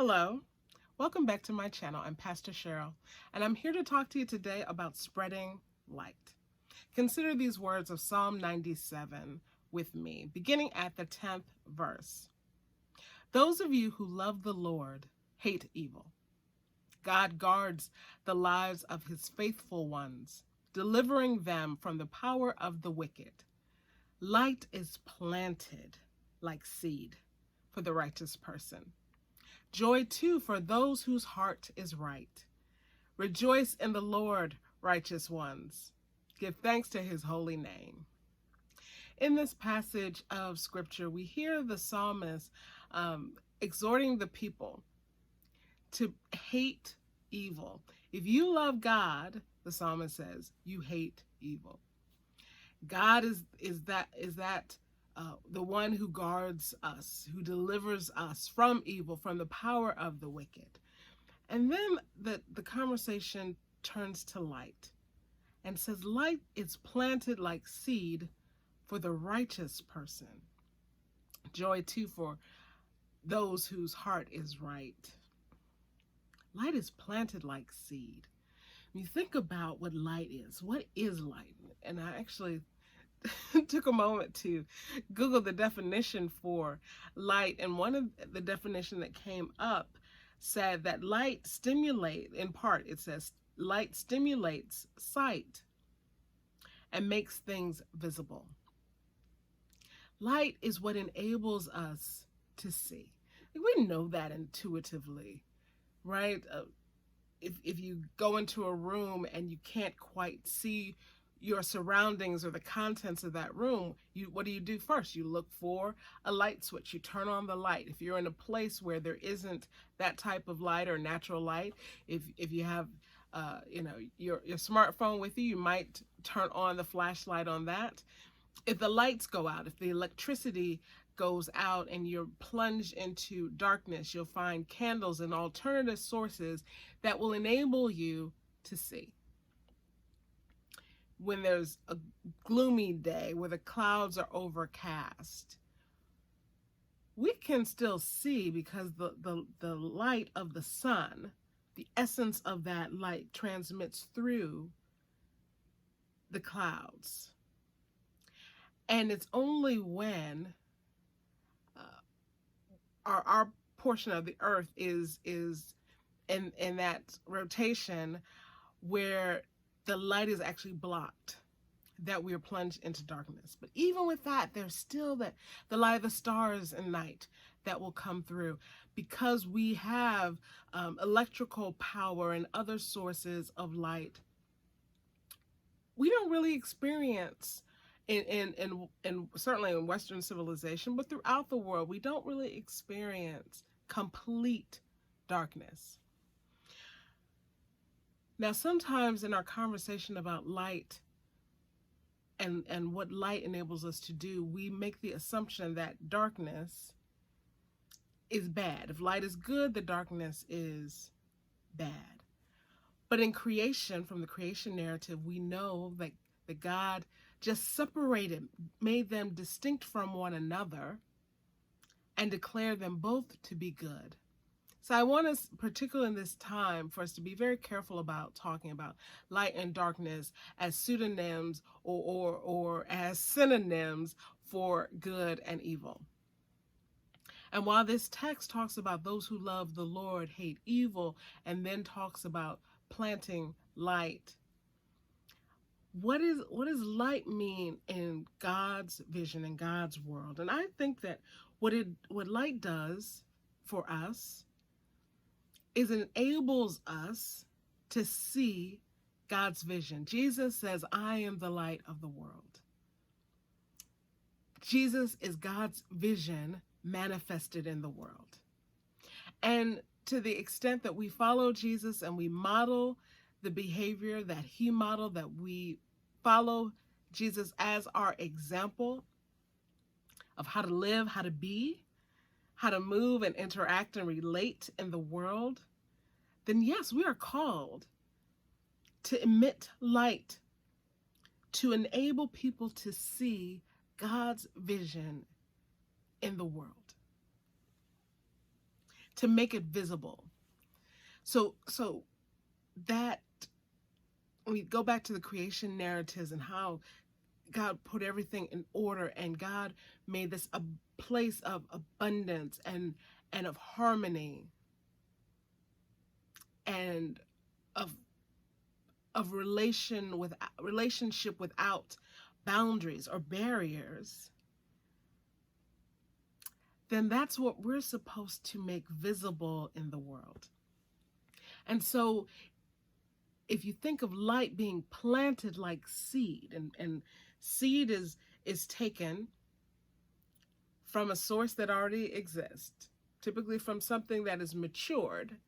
Hello, welcome back to my channel. I'm Pastor Cheryl, and I'm here to talk to you today about spreading light. Consider these words of Psalm 97 with me, beginning at the 10th verse. Those of you who love the Lord hate evil. God guards the lives of his faithful ones, delivering them from the power of the wicked. Light is planted like seed for the righteous person. Joy too for those whose heart is right. Rejoice in the Lord, righteous ones. Give thanks to his holy name. In this passage of scripture, we hear the psalmist exhorting the people to hate evil. If you love God, the psalmist says, you hate evil. God is the one who guards us, who delivers us from evil, from the power of the wicked. And then the conversation turns to light and says, light is planted like seed for the righteous person. Joy too for those whose heart is right. Light is planted like seed. When you think about what light is, what is light? And I actually took a moment to Google the definition for light, and one of the definition that came up said that light stimulates, in part it says, light stimulates sight and makes things visible. Light is what enables us to see. We know that intuitively, right? If you go into a room and you can't quite see your surroundings or the contents of that room, what do first? You look for a light switch. You turn on the light. If you're in a place where there isn't that type of light or natural light, if you have your smartphone with you, you might turn on the flashlight on that. If the lights go out, if the electricity goes out and you're plunged into darkness, you'll find candles and alternative sources that will enable you to see. When there's a gloomy day where the clouds are overcast, we can still see because the light of the sun, the essence of that light transmits through the clouds. And it's only when our portion of the earth is in that rotation where the light is actually blocked, that we are plunged into darkness. But even with that, there's still the light of the stars and night that will come through, because we have electrical power and other sources of light. We don't really experience in certainly in Western civilization, but throughout the world, we don't really experience complete darkness. Now, sometimes in our conversation about light and what light enables us to do, we make the assumption that darkness is bad. If light is good, the darkness is bad. But in creation, from the creation narrative, we know that God just separated, made them distinct from one another, and declared them both to be good. So I want us, particularly in this time, for us to be very careful about talking about light and darkness as pseudonyms or as synonyms for good and evil. And while this text talks about those who love the Lord hate evil, and then talks about planting light, what does light mean in God's vision, in God's world? And I think that what light does for us is it enables us to see God's vision. Jesus says, I am the light of the world. Jesus is God's vision manifested in the world. And to the extent that we follow Jesus and we model the behavior that he modeled, that we follow Jesus as our example of how to live, how to be, how to move and interact and relate in the world, then yes, we are called to emit light, to enable people to see God's vision in the world. to make it visible. So that we go back to the creation narratives and how God put everything in order, and God made this a place of abundance and of harmony and of relationship without boundaries or barriers. Then that's what we're supposed to make visible in the world. And so if you think of light being planted like seed, and seed is taken from a source that already exists, typically from something that is matured,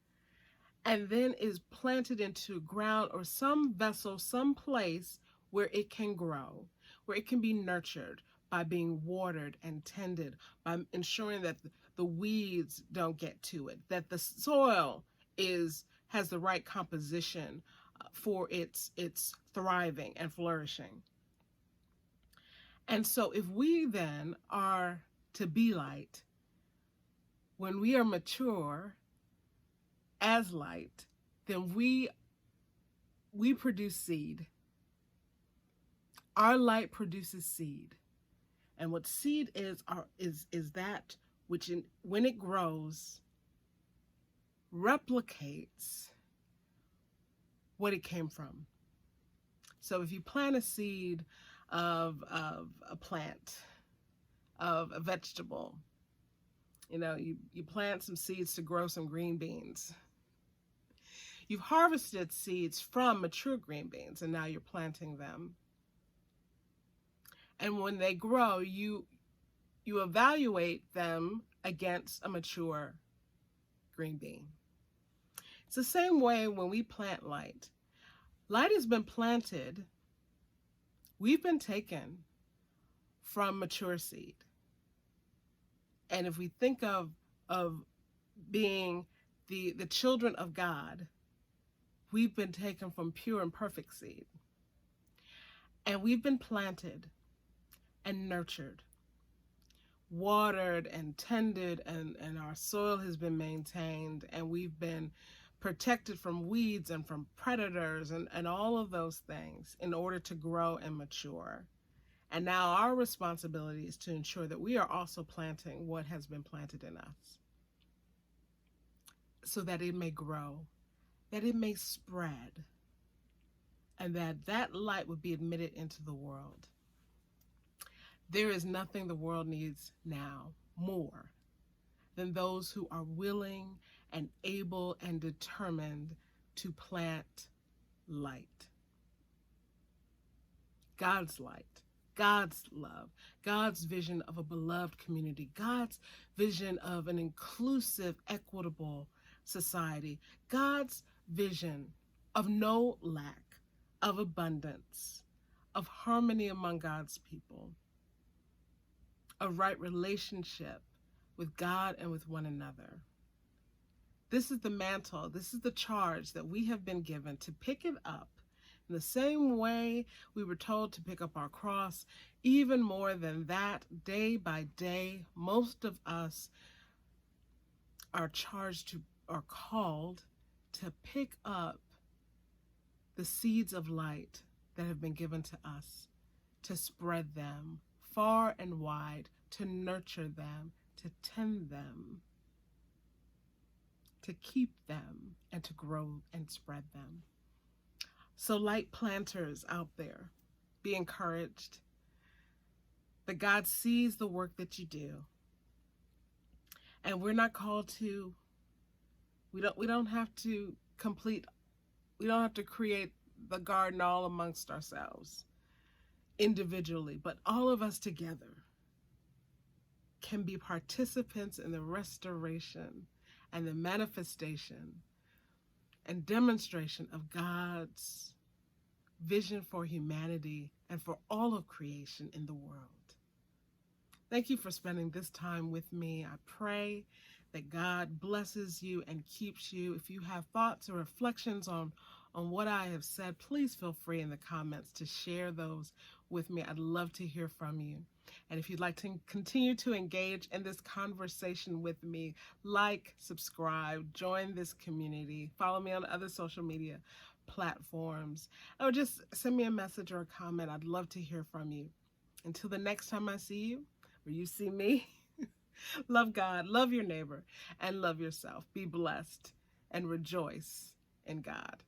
and then is planted into ground or some vessel, some place where it can grow, where it can be nurtured by being watered and tended, by ensuring that the weeds don't get to it, that the soil has the right composition for its thriving and flourishing. And so if we then are to be light, when we are mature as light, then we produce seed. Our light produces seed. And what seed is that which when it grows replicates what it came from. So if you plant a seed of a plant, of a vegetable, you plant some seeds to grow some green beans. You've harvested seeds from mature green beans, and now you're planting them. And when they grow, you evaluate them against a mature green bean. It's the same way when we plant light. Light has been planted. We've been taken from mature seed. And if we think of being the children of God, we've been taken from pure and perfect seed. And we've been planted and nurtured, watered and tended, and our soil has been maintained, and we've been protected from weeds and from predators and all of those things in order to grow and mature. And now our responsibility is to ensure that we are also planting what has been planted in us, so that it may grow, that it may spread, and that light would be admitted into the world. There is nothing the world needs now more than those who are willing and able and determined to plant light. God's light, God's love, God's vision of a beloved community, God's vision of an inclusive, equitable society, God's vision of no lack, of abundance, of harmony among God's people, a right relationship with God and with one another. This is the mantle, this is the charge that we have been given to pick it up in the same way we were told to pick up our cross. Even more than that, day by day, most of us are called to pick up the seeds of light that have been given to us, to spread them far and wide, to nurture them, to tend them, to keep them, and to grow and spread them. So light planters out there, be encouraged that God sees the work that you do. And we're not called to, we don't have to create the garden all amongst ourselves individually, but all of us together can be participants in the restoration and the manifestation and demonstration of God's vision for humanity and for all of creation in the world. Thank you for spending this time with me. I pray that God blesses you and keeps you. If you have thoughts or reflections on what I have said, please feel free in the comments to share those with me. I'd love to hear from you. And if you'd like to continue to engage in this conversation with me, like, subscribe, join this community, follow me on other social media platforms, or just send me a message or a comment. I'd love to hear from you. Until the next time I see you, or you see me, love God, love your neighbor, and love yourself. Be blessed and rejoice in God.